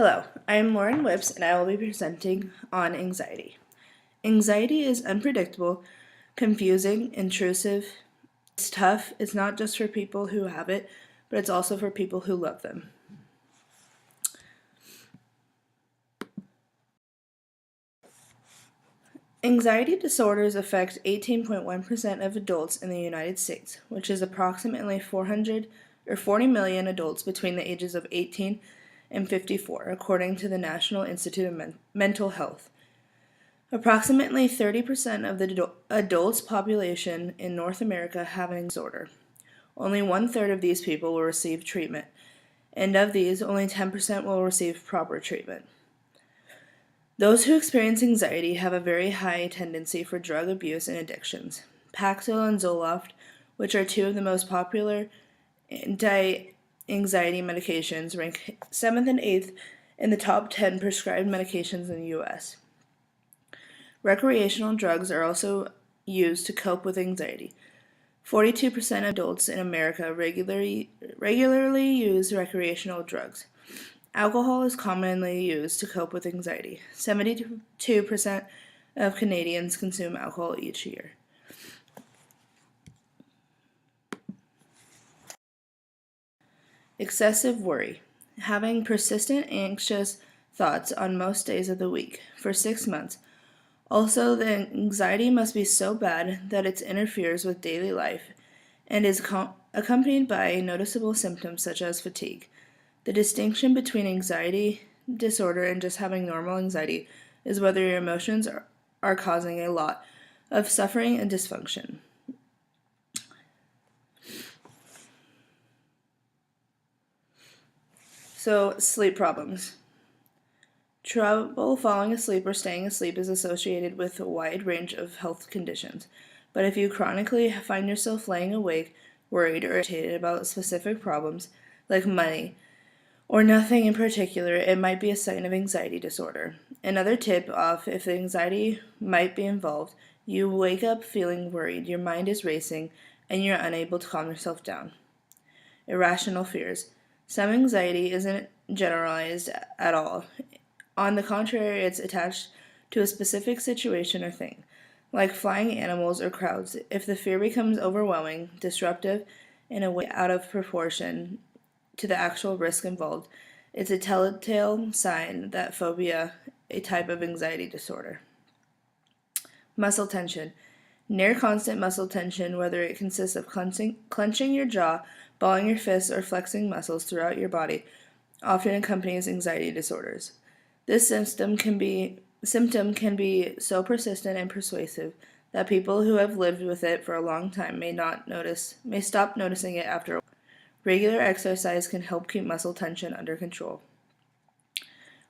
Hello, I am Lauren Whips and I will be presenting on anxiety. Anxiety is unpredictable, confusing, intrusive. It's tough. It's not just for people who have it, but it's also for people who love them. Anxiety disorders affect 18.1% of adults in the United States, which is approximately 40 million adults between the ages of 18 and 54, according to the National Institute of Mental Health. Approximately 30% of the adults population in North America have an disorder. Only 1/3 of these people will receive treatment, and of these, only 10% will receive proper treatment. Those who experience anxiety have a very high tendency for drug abuse and addictions. Paxil and Zoloft, which are two of the most popular anti-anxiety medications, rank 7th and 8th in the top 10 prescribed medications in the U.S. Recreational drugs are also used to cope with anxiety. 42% of adults in America regularly use recreational drugs. Alcohol is commonly used to cope with anxiety. 72% of Canadians consume alcohol each year. Excessive worry. Having persistent anxious thoughts on most days of the week for 6 months. Also, the anxiety must be so bad that it interferes with daily life and is accompanied by noticeable symptoms such as fatigue. The distinction between anxiety disorder and just having normal anxiety is whether your emotions are causing a lot of suffering and dysfunction. So, sleep problems. Trouble falling asleep or staying asleep is associated with a wide range of health conditions. But if you chronically find yourself laying awake, worried, or irritated about specific problems, like money, or nothing in particular, it might be a sign of anxiety disorder. Another tip off if the anxiety might be involved, you wake up feeling worried, your mind is racing, and you're unable to calm yourself down. Irrational fears. Some anxiety isn't generalized at all. On the contrary, it's attached to a specific situation or thing, like flying animals or crowds. If the fear becomes overwhelming, disruptive, in a way out of proportion to the actual risk involved, it's a telltale sign that phobia, a type of anxiety disorder. Muscle tension. Near constant muscle tension, whether it consists of clenching your jaw, balling your fists, or flexing muscles throughout your body, often accompanies anxiety disorders. This symptom can be so persistent and persuasive that people who have lived with it for a long time may stop noticing it after a while. Regular exercise can help keep muscle tension under control.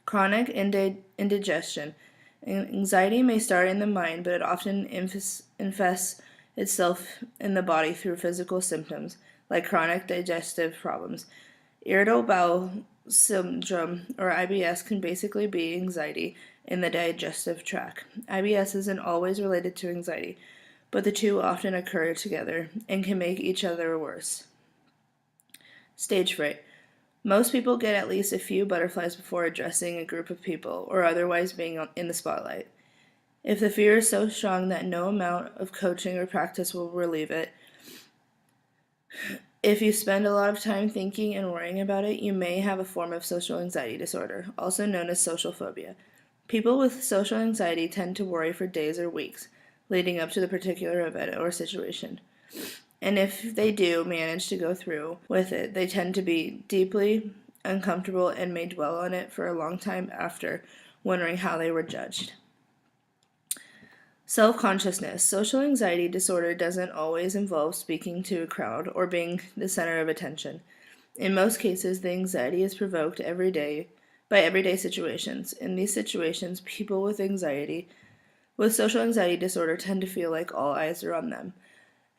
Chronic indigestion. Anxiety may start in the mind, but it often infests itself in the body through physical symptoms like chronic digestive problems. Irritable bowel syndrome, or IBS, can basically be anxiety in the digestive tract. IBS isn't always related to anxiety, but the two often occur together and can make each other worse. Stage fright. Most people get at least a few butterflies before addressing a group of people or otherwise being in the spotlight. If the fear is so strong that no amount of coaching or practice will relieve it, if you spend a lot of time thinking and worrying about it, you may have a form of social anxiety disorder, also known as social phobia. People with social anxiety tend to worry for days or weeks leading up to the particular event or situation. And if they do manage to go through with it, they tend to be deeply uncomfortable and may dwell on it for a long time after, wondering how they were judged. Self-consciousness. Social anxiety disorder doesn't always involve speaking to a crowd or being the center of attention. In most cases, the anxiety is provoked by everyday situations. In these situations, people with social anxiety disorder tend to feel like all eyes are on them,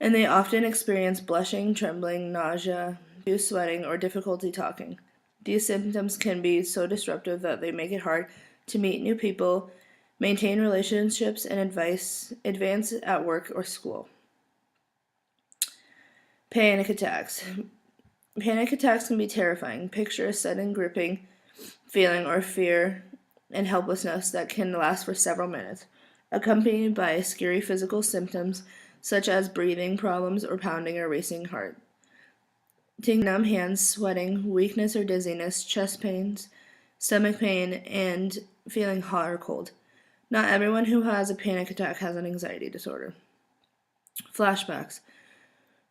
and they often experience blushing, trembling, nausea, diffuse sweating, or difficulty talking. These symptoms can be so disruptive that they make it hard to meet new people, maintain relationships, and advance at work or school. Panic attacks. Panic attacks can be terrifying. Picture a sudden gripping feeling or fear and helplessness that can last for several minutes, accompanied by scary physical symptoms such as breathing problems or pounding or racing heart. Tingling, numb hands, sweating, weakness or dizziness, chest pains, stomach pain, and feeling hot or cold. Not everyone who has a panic attack has an anxiety disorder. Flashbacks.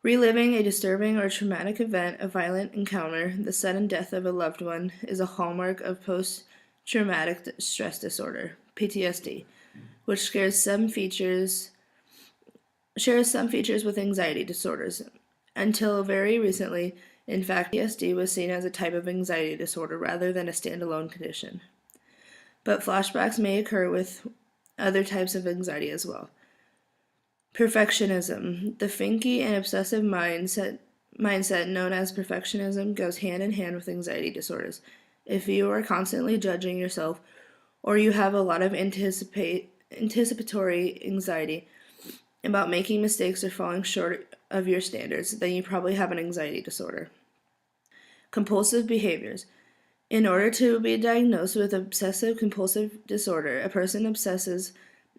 Reliving a disturbing or traumatic event, a violent encounter, the sudden death of a loved one, is a hallmark of post traumatic stress disorder, PTSD, which shares some features with anxiety disorders. Until very recently, in fact, PTSD was seen as a type of anxiety disorder rather than a standalone condition. But flashbacks may occur with other types of anxiety as well. Perfectionism. The finky and obsessive mindset known as perfectionism goes hand in hand with anxiety disorders. If you are constantly judging yourself or you have a lot of anticipatory anxiety about making mistakes or falling short of your standards, then you probably have an anxiety disorder. Compulsive behaviors. In order to be diagnosed with obsessive compulsive disorder, a person obsesses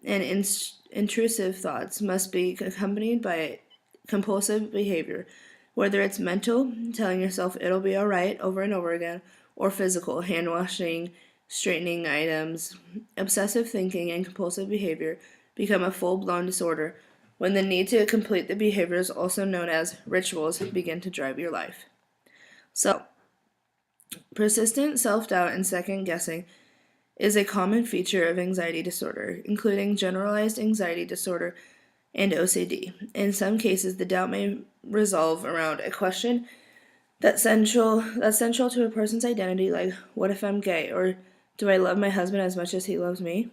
and intrusive thoughts must be accompanied by compulsive behavior, whether it's mental, telling yourself it'll be alright over and over again, or physical, hand washing, straightening items. Obsessive thinking and compulsive behavior become a full-blown disorder when the need to complete the behaviors, also known as rituals, begin to drive your life. So, persistent self-doubt and second-guessing is a common feature of anxiety disorder, including generalized anxiety disorder and OCD. In some cases, the doubt may revolve around a question that's central to a person's identity, like, what if I'm gay? Or do I love my husband as much as he loves me?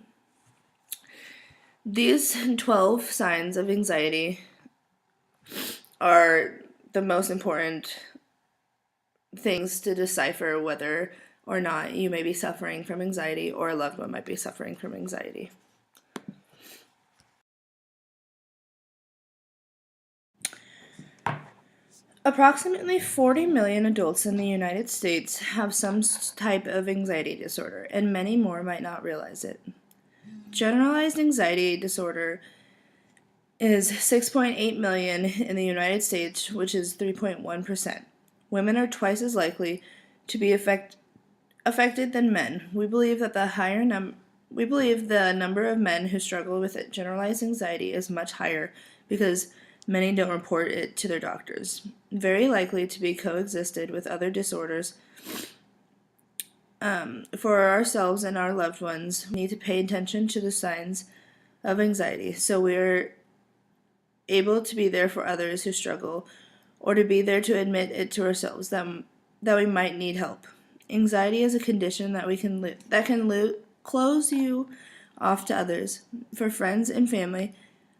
These 12 signs of anxiety are the most important things to decipher whether or not you may be suffering from anxiety or a loved one might be suffering from anxiety. Approximately 40 million adults in the United States have some type of anxiety disorder, and many more might not realize it. Generalized anxiety disorder is 6.8 million in the United States, which is 3.1%. Women are twice as likely to be affected than men. We believe the number of men who struggle with generalized anxiety is much higher because many don't report it to their doctors. Very likely to be coexisted with other disorders. For ourselves and our loved ones, we need to pay attention to the signs of anxiety so we're able to be there for others who struggle, or to be there to admit it to ourselves that we might need help. Anxiety is a condition that can close you off to others. For friends and family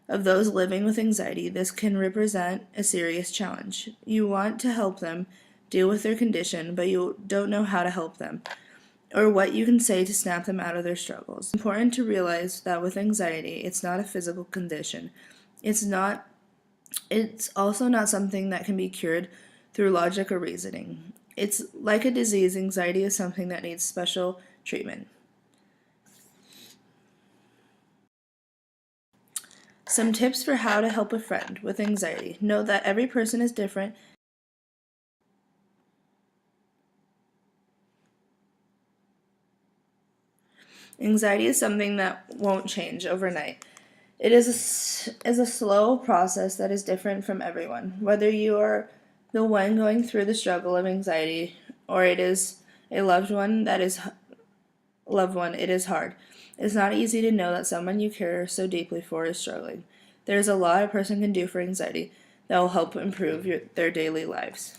of those living with anxiety, this can represent a serious challenge. You want to help them deal with their condition, but you don't know how to help them or what you can say to snap them out of their struggles. It's important to realize that with anxiety, it's not a physical condition. It's also not something that can be cured through logic or reasoning. It's like a disease. Anxiety is something that needs special treatment. Some tips for how to help a friend with anxiety. Know that every person is different. Anxiety is something that won't change overnight. It is a slow process that is different from everyone. Whether you are the one going through the struggle of anxiety or it is a loved one, it is hard. It's not easy to know that someone you care so deeply for is struggling. There's a lot a person can do for anxiety that will help improve their daily lives.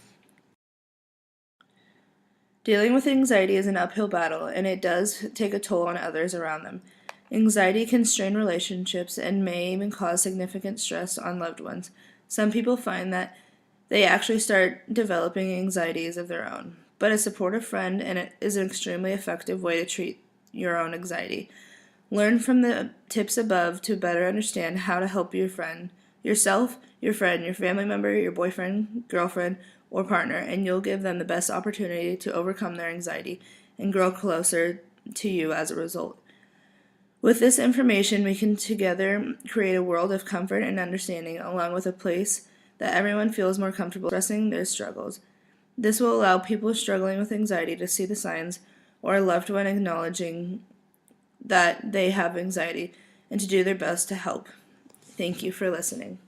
Dealing with anxiety is an uphill battle, and it does take a toll on others around them. Anxiety can strain relationships and may even cause significant stress on loved ones. Some people find that they actually start developing anxieties of their own. But a supportive friend is an extremely effective way to treat your own anxiety. Learn from the tips above to better understand how to help yourself, your friend, your family member, your boyfriend, girlfriend, or partner, and you'll give them the best opportunity to overcome their anxiety and grow closer to you as a result. With this information, we can together create a world of comfort and understanding, along with a place that everyone feels more comfortable expressing their struggles. This will allow people struggling with anxiety to see the signs, or a loved one acknowledging that they have anxiety, and to do their best to help. Thank you for listening.